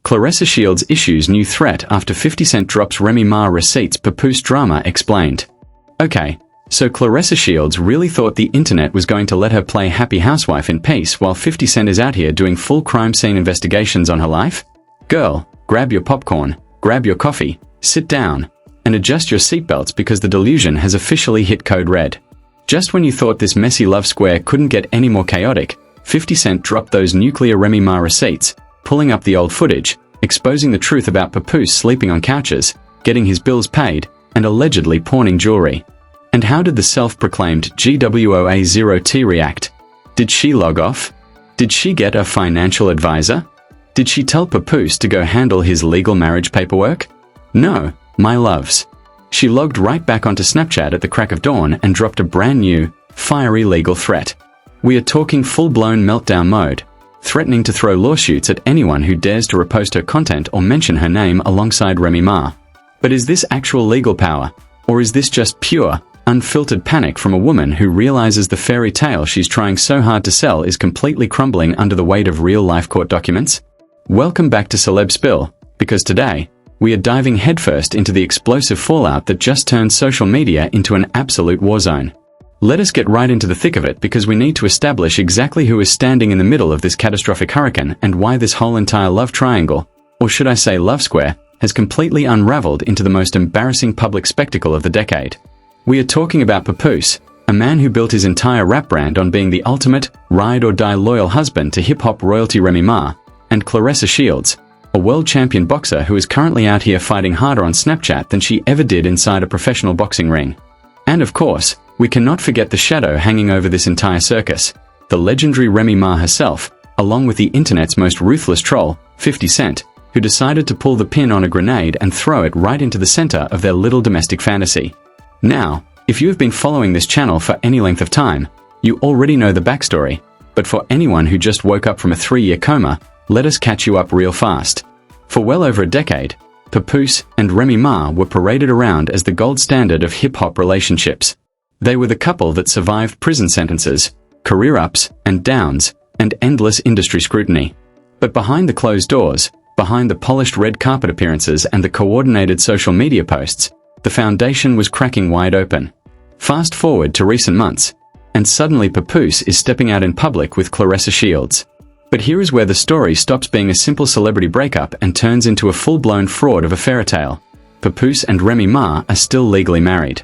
Claressa Shields issues new threat after 50 Cent drops Remy Ma receipts. Papoose drama explained. Okay, so Claressa Shields really thought the internet was going to let her play happy housewife in peace while 50 Cent is out here doing full crime scene investigations on her life? Girl, grab your popcorn, grab your coffee, sit down, and adjust your seatbelts because the delusion has officially hit code red. Just when you thought this messy love square couldn't get any more chaotic, 50 Cent dropped those nuclear Remy Ma receipts, pulling up the old footage, exposing the truth about Papoose sleeping on couches, getting his bills paid, and allegedly pawning jewelry. And how did the self-proclaimed GWOA0T react? Did she log off? Did she get a financial advisor? Did she tell Papoose to go handle his legal marriage paperwork? No, my loves. She logged right back onto Snapchat at the crack of dawn and dropped a brand new, fiery legal threat. We are talking full-blown meltdown mode, threatening to throw lawsuits at anyone who dares to repost her content or mention her name alongside Remy Ma. But is this actual legal power, or is this just pure, unfiltered panic from a woman who realizes the fairy tale she's trying so hard to sell is completely crumbling under the weight of real-life court documents? Welcome back to Celeb Spill, because today, we are diving headfirst into the explosive fallout that just turned social media into an absolute war zone. Let us get right into the thick of it because we need to establish exactly who is standing in the middle of this catastrophic hurricane and why this whole entire love triangle, or should I say love square, has completely unraveled into the most embarrassing public spectacle of the decade. We are talking about Papoose, a man who built his entire rap brand on being the ultimate, ride-or-die loyal husband to hip-hop royalty Remy Ma, and Claressa Shields, a world champion boxer who is currently out here fighting harder on Snapchat than she ever did inside a professional boxing ring. And of course, we cannot forget the shadow hanging over this entire circus, the legendary Remy Ma herself, along with the internet's most ruthless troll, 50 Cent, who decided to pull the pin on a grenade and throw it right into the center of their little domestic fantasy. Now, if you have been following this channel for any length of time, you already know the backstory, but for anyone who just woke up from a 3-year coma, let us catch you up real fast. For well over a decade, Papoose and Remy Ma were paraded around as the gold standard of hip-hop relationships. They were the couple that survived prison sentences, career ups and downs, and endless industry scrutiny. But behind the closed doors, behind the polished red carpet appearances and the coordinated social media posts, the foundation was cracking wide open. Fast forward to recent months, and suddenly Papoose is stepping out in public with Claressa Shields. But here is where the story stops being a simple celebrity breakup and turns into a full-blown fraud of a fairytale. Papoose and Remy Ma are still legally married.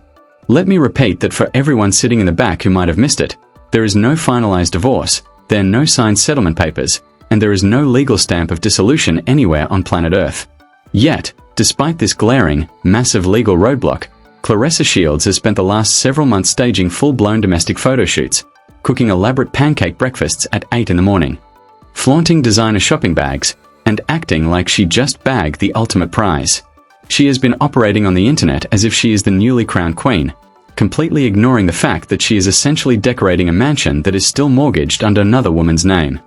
Let me repeat that for everyone sitting in the back who might have missed it, there is no finalized divorce, there are no signed settlement papers, and there is no legal stamp of dissolution anywhere on planet Earth. Yet, despite this glaring, massive legal roadblock, Claressa Shields has spent the last several months staging full-blown domestic photo shoots, cooking elaborate pancake breakfasts at 8 in the morning, flaunting designer shopping bags, and acting like she just bagged the ultimate prize. She has been operating on the internet as if she is the newly crowned queen, completely ignoring the fact that she is essentially decorating a mansion that is still mortgaged under another woman's name.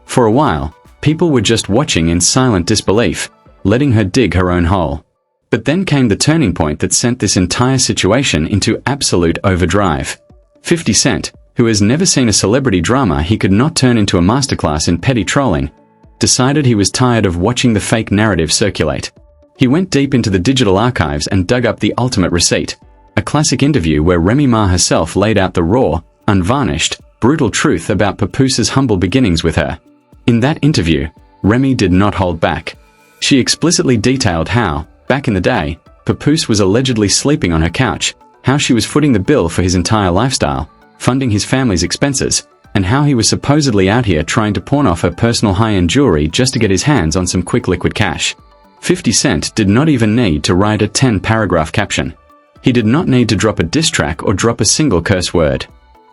For a while, people were just watching in silent disbelief, letting her dig her own hole. But then came the turning point that sent this entire situation into absolute overdrive. 50 Cent, who has never seen a celebrity drama he could not turn into a masterclass in petty trolling, decided he was tired of watching the fake narrative circulate. He went deep into the digital archives and dug up the ultimate receipt, a classic interview where Remy Ma herself laid out the raw, unvarnished, brutal truth about Papoose's humble beginnings with her. In that interview, Remy did not hold back. She explicitly detailed how, back in the day, Papoose was allegedly sleeping on her couch, how she was footing the bill for his entire lifestyle, funding his family's expenses, and how he was supposedly out here trying to pawn off her personal high-end jewelry just to get his hands on some quick liquid cash. 50 Cent did not even need to write a 10-paragraph caption. He did not need to drop a diss track or drop a single curse word.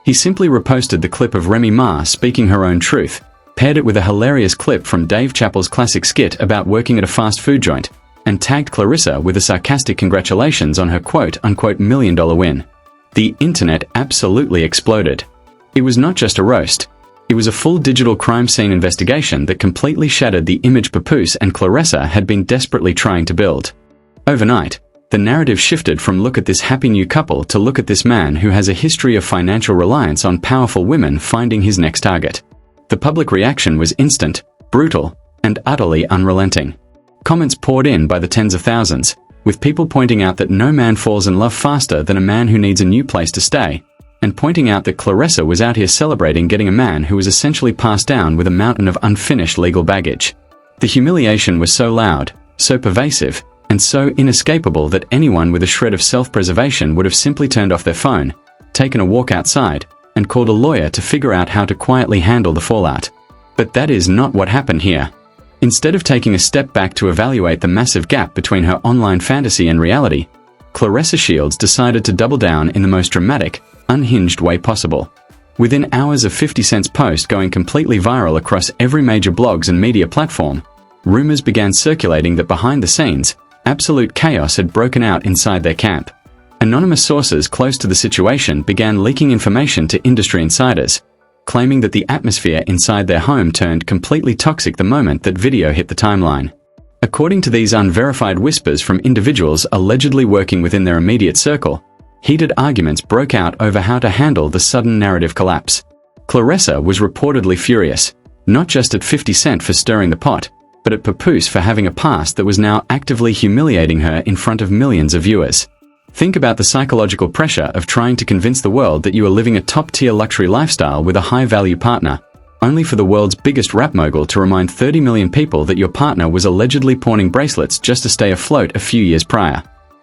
He simply reposted the clip of Remy Ma speaking her own truth, paired it with a hilarious clip from Dave Chappelle's classic skit about working at a fast food joint, and tagged Claressa with a sarcastic congratulations on her quote-unquote $1 million win. The internet absolutely exploded. It was not just a roast. It was a full digital crime scene investigation that completely shattered the image Papoose and Claressa had been desperately trying to build. Overnight, the narrative shifted from look at this happy new couple to look at this man who has a history of financial reliance on powerful women finding his next target. The public reaction was instant, brutal, and utterly unrelenting. Comments poured in by the tens of thousands, with people pointing out that no man falls in love faster than a man who needs a new place to stay, and pointing out that Claressa was out here celebrating getting a man who was essentially passed down with a mountain of unfinished legal baggage. The humiliation was so loud, so pervasive, and so inescapable that anyone with a shred of self-preservation would have simply turned off their phone, taken a walk outside, and called a lawyer to figure out how to quietly handle the fallout. But that is not what happened here. Instead of taking a step back to evaluate the massive gap between her online fantasy and reality, Claressa Shields decided to double down in the most dramatic, unhinged way possible. Within hours of 50 Cent's post going completely viral across every major blogs and media platform, rumors began circulating that behind the scenes, absolute chaos had broken out inside their camp. Anonymous sources close to the situation began leaking information to industry insiders, claiming that the atmosphere inside their home turned completely toxic the moment that video hit the timeline. According to these unverified whispers from individuals allegedly working within their immediate circle, heated arguments broke out over how to handle the sudden narrative collapse. Claressa was reportedly furious, not just at 50 Cent for stirring the pot, but at Papoose for having a past that was now actively humiliating her in front of millions of viewers. Think about the psychological pressure of trying to convince the world that you are living a top-tier luxury lifestyle with a high-value partner, only for the world's biggest rap mogul to remind 30 million people that your partner was allegedly pawning bracelets just to stay afloat a few years prior.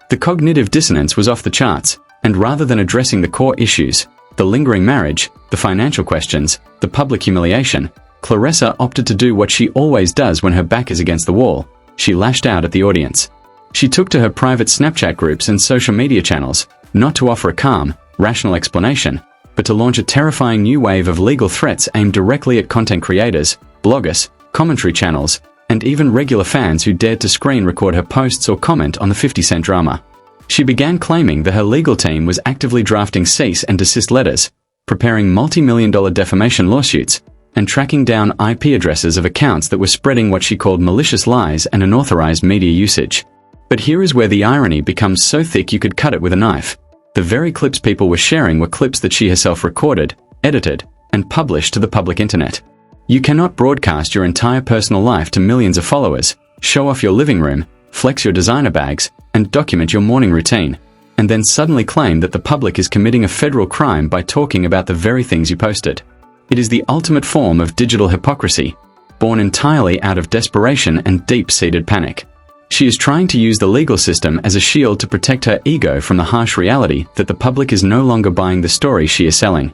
The cognitive dissonance was off the charts, and rather than addressing the core issues, the lingering marriage, the financial questions, the public humiliation, Claressa opted to do what she always does when her back is against the wall. She lashed out at the audience. She took to her private Snapchat groups and social media channels, not to offer a calm, rational explanation, but to launch a terrifying new wave of legal threats aimed directly at content creators, bloggers, commentary channels, and even regular fans who dared to screen record her posts or comment on the 50 Cent drama. She began claiming that her legal team was actively drafting cease and desist letters, preparing multi-million-dollar defamation lawsuits, and tracking down IP addresses of accounts that were spreading what she called malicious lies and unauthorized media usage. But here is where the irony becomes so thick you could cut it with a knife. The very clips people were sharing were clips that she herself recorded, edited, and published to the public internet. You cannot broadcast your entire personal life to millions of followers, show off your living room, flex your designer bags, and document your morning routine, and then suddenly claim that the public is committing a federal crime by talking about the very things you posted. It is the ultimate form of digital hypocrisy, born entirely out of desperation and deep-seated panic. She is trying to use the legal system as a shield to protect her ego from the harsh reality that the public is no longer buying the story she is selling.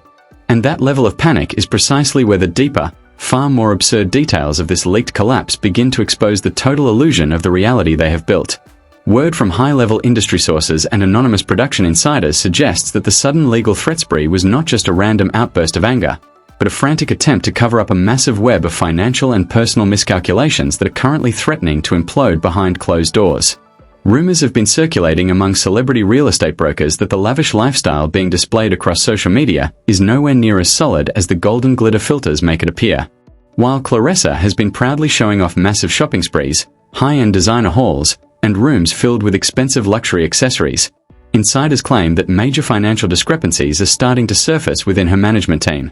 And that level of panic is precisely where the deeper, far more absurd details of this leaked collapse begin to expose the total illusion of the reality they have built. Word from high-level industry sources and anonymous production insiders suggests that the sudden legal threat spree was not just a random outburst of anger, but a frantic attempt to cover up a massive web of financial and personal miscalculations that are currently threatening to implode behind closed doors. Rumors have been circulating among celebrity real estate brokers that the lavish lifestyle being displayed across social media is nowhere near as solid as the golden glitter filters make it appear. While Claressa has been proudly showing off massive shopping sprees, high-end designer hauls, and rooms filled with expensive luxury accessories, insiders claim that major financial discrepancies are starting to surface within her management team.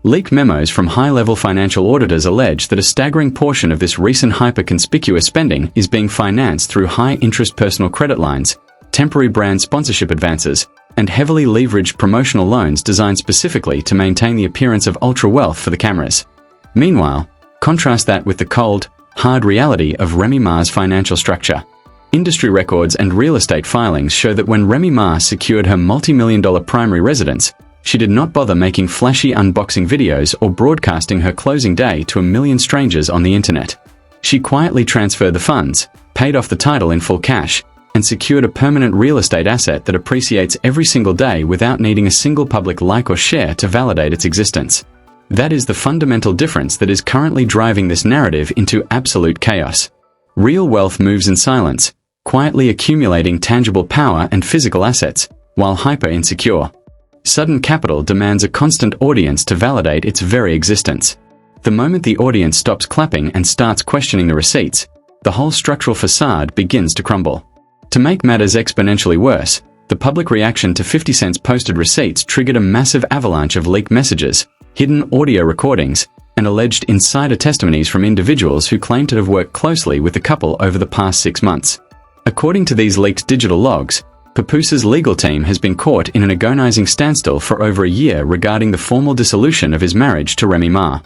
Leaked memos from high-level financial auditors allege that a staggering portion of this recent hyper-conspicuous spending is being financed through high-interest personal credit lines, temporary brand sponsorship advances, and heavily leveraged promotional loans designed specifically to maintain the appearance of ultra-wealth for the cameras. Meanwhile, contrast that with the cold, hard reality of Remy Ma's financial structure. Industry records and real estate filings show that when Remy Ma secured her multi-million-dollar primary residence, she did not bother making flashy unboxing videos or broadcasting her closing day to a million strangers on the internet. She quietly transferred the funds, paid off the title in full cash, and secured a permanent real estate asset that appreciates every single day without needing a single public like or share to validate its existence. That is the fundamental difference that is currently driving this narrative into absolute chaos. Real wealth moves in silence, quietly accumulating tangible power and physical assets, while hyper-insecure. Sudden capital demands a constant audience to validate its very existence. The moment the audience stops clapping and starts questioning the receipts, the whole structural facade begins to crumble. To make matters exponentially worse, the public reaction to 50 Cent's posted receipts triggered a massive avalanche of leaked messages, hidden audio recordings, and alleged insider testimonies from individuals who claim to have worked closely with the couple over the past 6 months. According to these leaked digital logs, Papoose's legal team has been caught in an agonizing standstill for over a year regarding the formal dissolution of his marriage to Remy Ma.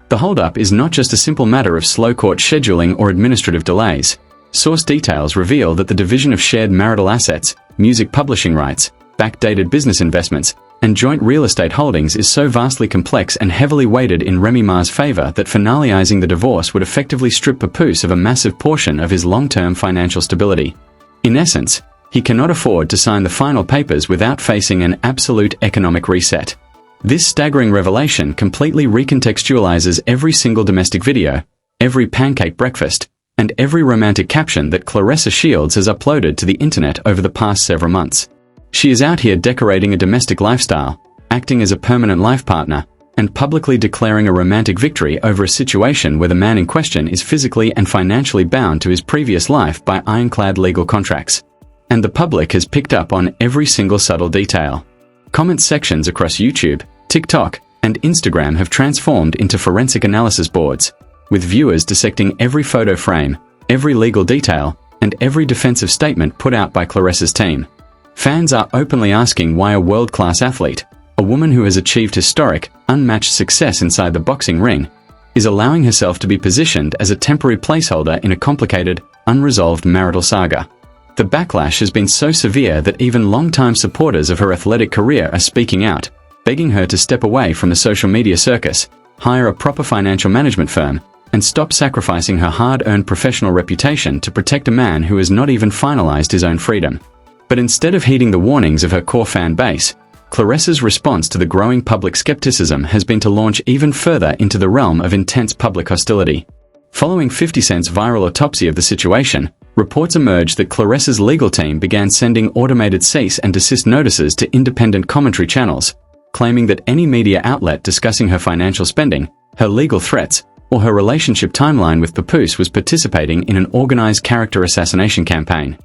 The holdup is not just a simple matter of slow court scheduling or administrative delays. Source details reveal that the division of shared marital assets, music publishing rights, backdated business investments, and joint real estate holdings is so vastly complex and heavily weighted in Remy Ma's favor that finalizing the divorce would effectively strip Papoose of a massive portion of his long-term financial stability. In essence, he cannot afford to sign the final papers without facing an absolute economic reset. This staggering revelation completely recontextualizes every single domestic video, every pancake breakfast, and every romantic caption that Claressa Shields has uploaded to the internet over the past several months. She is out here decorating a domestic lifestyle, acting as a permanent life partner, and publicly declaring a romantic victory over a situation where the man in question is physically and financially bound to his previous life by ironclad legal contracts. And the public has picked up on every single subtle detail. Comment sections across YouTube, TikTok, and Instagram have transformed into forensic analysis boards, with viewers dissecting every photo frame, every legal detail, and every defensive statement put out by Claressa's team. Fans are openly asking why a world-class athlete, a woman who has achieved historic, unmatched success inside the boxing ring, is allowing herself to be positioned as a temporary placeholder in a complicated, unresolved marital saga. The backlash has been so severe that even longtime supporters of her athletic career are speaking out, begging her to step away from the social media circus, hire a proper financial management firm, and stop sacrificing her hard-earned professional reputation to protect a man who has not even finalized his own freedom. But instead of heeding the warnings of her core fan base, Claressa's response to the growing public skepticism has been to launch even further into the realm of intense public hostility. Following 50 Cent's viral autopsy of the situation, reports emerged that Claressa's legal team began sending automated cease and desist notices to independent commentary channels, claiming that any media outlet discussing her financial spending, her legal threats, or her relationship timeline with Papoose was participating in an organized character assassination campaign.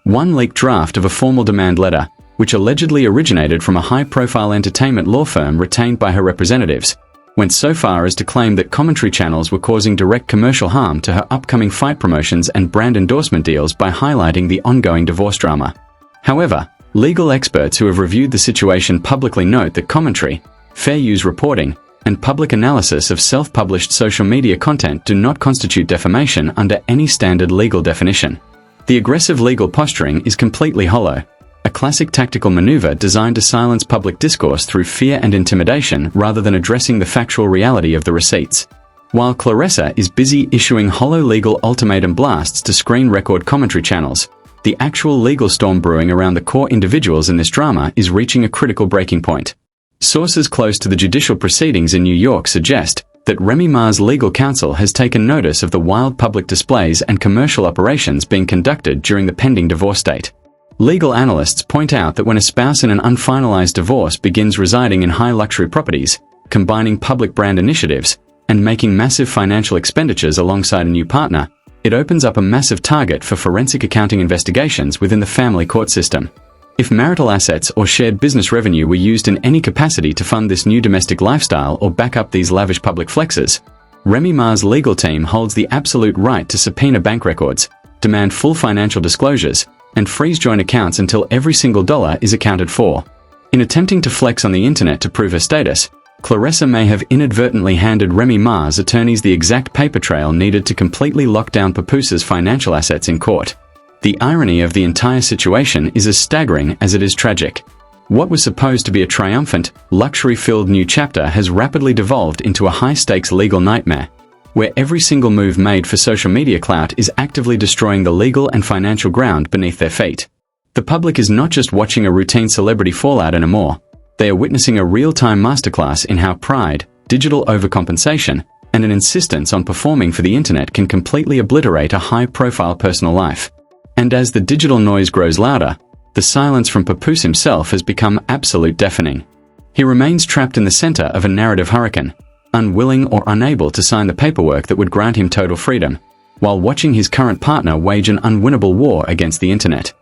One leaked draft of a formal demand letter, which allegedly originated from a high-profile entertainment law firm retained by her representatives, went so far as to claim that commentary channels were causing direct commercial harm to her upcoming fight promotions and brand endorsement deals by highlighting the ongoing divorce drama. However, legal experts who have reviewed the situation publicly note that commentary, fair use reporting, and public analysis of self-published social media content do not constitute defamation under any standard legal definition. The aggressive legal posturing is completely hollow, a classic tactical maneuver designed to silence public discourse through fear and intimidation rather than addressing the factual reality of the receipts. While Claressa is busy issuing hollow legal ultimatum blasts to screen record commentary channels, the actual legal storm brewing around the core individuals in this drama is reaching a critical breaking point. Sources close to the judicial proceedings in New York suggest that Remy Ma's legal counsel has taken notice of the wild public displays and commercial operations being conducted during the pending divorce date. Legal analysts point out that when a spouse in an unfinalized divorce begins residing in high-luxury properties, combining public brand initiatives, and making massive financial expenditures alongside a new partner, it opens up a massive target for forensic accounting investigations within the family court system. If marital assets or shared business revenue were used in any capacity to fund this new domestic lifestyle or back up these lavish public flexes, Remy Ma's legal team holds the absolute right to subpoena bank records, demand full financial disclosures, and freeze joint accounts until every single dollar is accounted for. In attempting to flex on the internet to prove her status, Claressa may have inadvertently handed Remy Ma's attorneys the exact paper trail needed to completely lock down Papoose's financial assets in court. The irony of the entire situation is as staggering as it is tragic. What was supposed to be a triumphant, luxury-filled new chapter has rapidly devolved into a high-stakes legal nightmare, where every single move made for social media clout is actively destroying the legal and financial ground beneath their feet. The public is not just watching a routine celebrity fallout anymore, they are witnessing a real-time masterclass in how pride, digital overcompensation, and an insistence on performing for the internet can completely obliterate a high-profile personal life. And as the digital noise grows louder, the silence from Papoose himself has become absolute deafening. He remains trapped in the center of a narrative hurricane, unwilling or unable to sign the paperwork that would grant him total freedom, while watching his current partner wage an unwinnable war against the internet.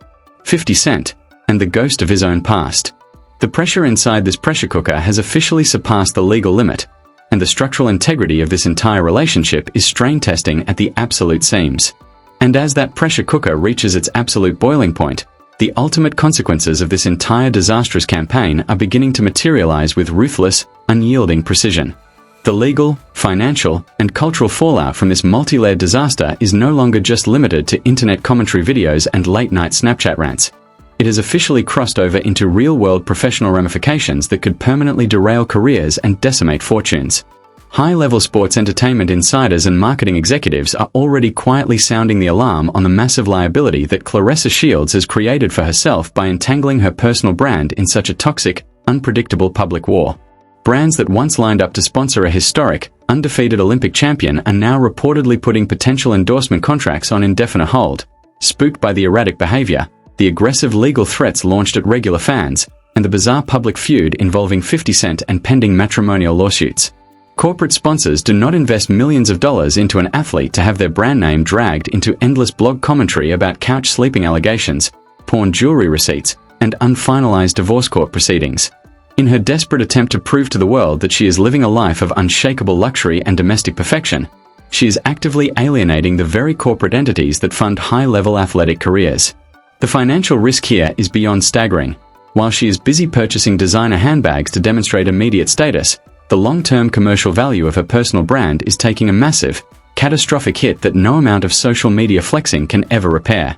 50 Cent, and the ghost of his own past. The pressure inside this pressure cooker has officially surpassed the legal limit, and the structural integrity of this entire relationship is strain testing at the absolute seams. And as that pressure cooker reaches its absolute boiling point, the ultimate consequences of this entire disastrous campaign are beginning to materialize with ruthless, unyielding precision. The legal, financial, and cultural fallout from this multi-layered disaster is no longer just limited to internet commentary videos and late-night Snapchat rants. It has officially crossed over into real-world professional ramifications that could permanently derail careers and decimate fortunes. High-level sports entertainment insiders and marketing executives are already quietly sounding the alarm on the massive liability that Claressa Shields has created for herself by entangling her personal brand in such a toxic, unpredictable public war. Brands that once lined up to sponsor a historic, undefeated Olympic champion are now reportedly putting potential endorsement contracts on indefinite hold, spooked by the erratic behavior, the aggressive legal threats launched at regular fans, and the bizarre public feud involving 50 Cent and pending matrimonial lawsuits. Corporate sponsors do not invest millions of dollars into an athlete to have their brand name dragged into endless blog commentary about couch sleeping allegations, porn jewelry receipts, and unfinalized divorce court proceedings. In her desperate attempt to prove to the world that she is living a life of unshakable luxury and domestic perfection, she is actively alienating the very corporate entities that fund high-level athletic careers. The financial risk here is beyond staggering. While she is busy purchasing designer handbags to demonstrate immediate status, the long-term commercial value of her personal brand is taking a massive, catastrophic hit that no amount of social media flexing can ever repair.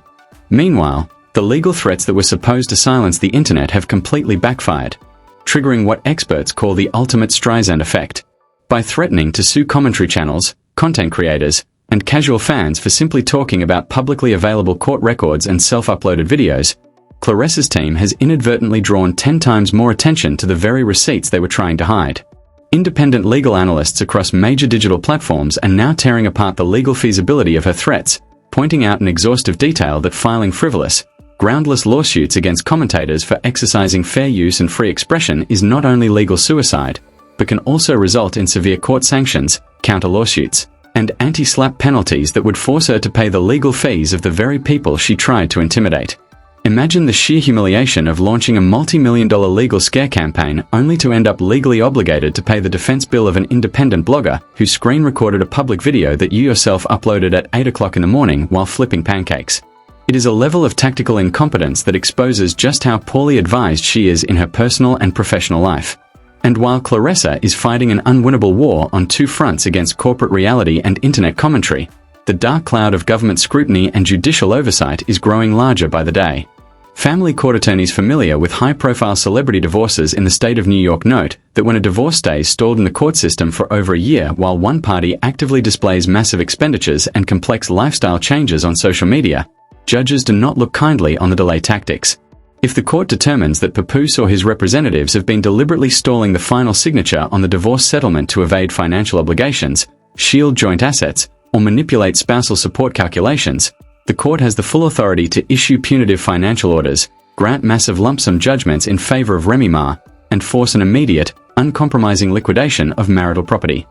Meanwhile, the legal threats that were supposed to silence the internet have completely backfired, triggering what experts call the ultimate Streisand effect. By threatening to sue commentary channels, content creators, and casual fans for simply talking about publicly available court records and self-uploaded videos, Claressa's team has inadvertently drawn 10 times more attention to the very receipts they were trying to hide. Independent legal analysts across major digital platforms are now tearing apart the legal feasibility of her threats, pointing out in exhaustive detail that filing frivolous, groundless lawsuits against commentators for exercising fair use and free expression is not only legal suicide, but can also result in severe court sanctions, counter-lawsuits, and anti-SLAPP penalties that would force her to pay the legal fees of the very people she tried to intimidate. Imagine the sheer humiliation of launching a multi-million-dollar legal scare campaign only to end up legally obligated to pay the defense bill of an independent blogger who screen recorded a public video that you yourself uploaded at 8 o'clock in the morning while flipping pancakes. It is a level of tactical incompetence that exposes just how poorly advised she is in her personal and professional life. And while Claressa is fighting an unwinnable war on two fronts against corporate reality and internet commentary, the dark cloud of government scrutiny and judicial oversight is growing larger by the day. Family court attorneys familiar with high-profile celebrity divorces in the state of New York note that when a divorce stays stalled in the court system for over a year while one party actively displays massive expenditures and complex lifestyle changes on social media, judges do not look kindly on the delay tactics. If the court determines that Papoose or his representatives have been deliberately stalling the final signature on the divorce settlement to evade financial obligations, shield joint assets, or manipulate spousal support calculations, the court has the full authority to issue punitive financial orders, grant massive lump sum judgments in favor of Remy Ma, and force an immediate, uncompromising liquidation of marital property.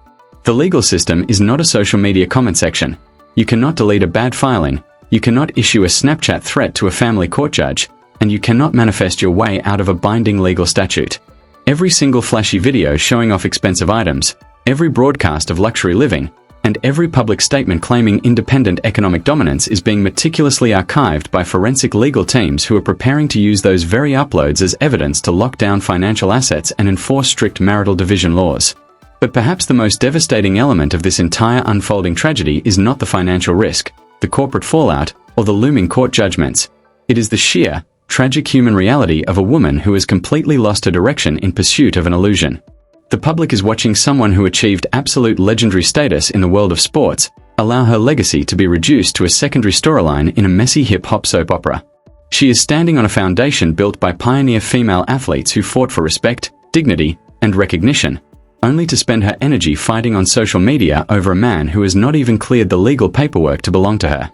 The legal system is not a social media comment section. You cannot delete a bad filing, you cannot issue a Snapchat threat to a family court judge, and you cannot manifest your way out of a binding legal statute. Every single flashy video showing off expensive items, every broadcast of luxury living, and every public statement claiming independent economic dominance is being meticulously archived by forensic legal teams who are preparing to use those very uploads as evidence to lock down financial assets and enforce strict marital division laws. But perhaps the most devastating element of this entire unfolding tragedy is not the financial risk, the corporate fallout, or the looming court judgments. It is the sheer, tragic human reality of a woman who has completely lost her direction in pursuit of an illusion. The public is watching someone who achieved absolute legendary status in the world of sports allow her legacy to be reduced to a secondary storyline in a messy hip-hop soap opera. She is standing on a foundation built by pioneer female athletes who fought for respect, dignity, and recognition, only to spend her energy fighting on social media over a man who has not even cleared the legal paperwork to belong to her.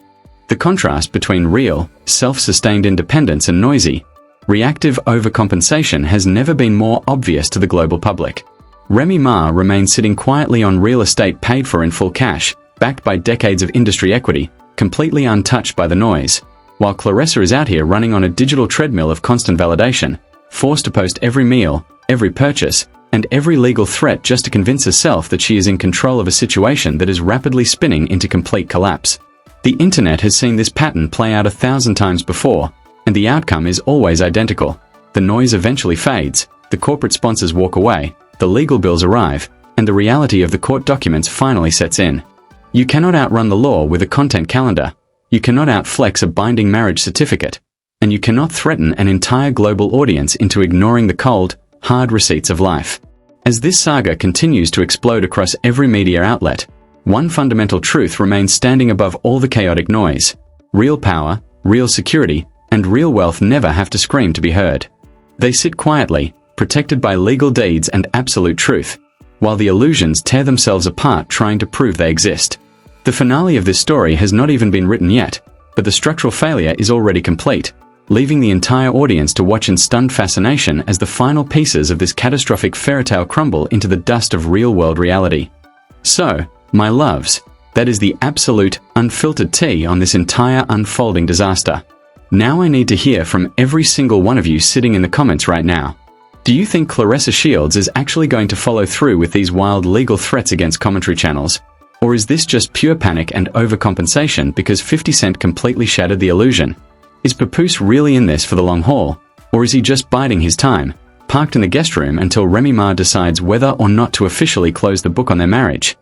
The contrast between real, self-sustained independence and noisy, reactive overcompensation has never been more obvious to the global public. Remy Ma remains sitting quietly on real estate paid for in full cash, backed by decades of industry equity, completely untouched by the noise, while Claressa is out here running on a digital treadmill of constant validation, forced to post every meal, every purchase, and every legal threat just to convince herself that she is in control of a situation that is rapidly spinning into complete collapse. The internet has seen this pattern play out 1,000 times before, and the outcome is always identical. The noise eventually fades, the corporate sponsors walk away, the legal bills arrive, and the reality of the court documents finally sets in. You cannot outrun the law with a content calendar. You cannot outflex a binding marriage certificate. And you cannot threaten an entire global audience into ignoring the cold, hard receipts of life. As this saga continues to explode across every media outlet, one fundamental truth remains standing above all the chaotic noise. Real power, real security, and real wealth never have to scream to be heard. They sit quietly, protected by legal deeds and absolute truth, while the illusions tear themselves apart trying to prove they exist. The finale of this story has not even been written yet, but the structural failure is already complete, leaving the entire audience to watch in stunned fascination as the final pieces of this catastrophic fairytale crumble into the dust of real-world reality. So, my loves, that is the absolute, unfiltered tea on this entire unfolding disaster. Now I need to hear from every single one of you sitting in the comments right now. Do you think Claressa Shields is actually going to follow through with these wild legal threats against commentary channels? Or is this just pure panic and overcompensation because 50 Cent completely shattered the illusion? Is Papoose really in this for the long haul? Or is he just biding his time, parked in the guest room until Remy Ma decides whether or not to officially close the book on their marriage?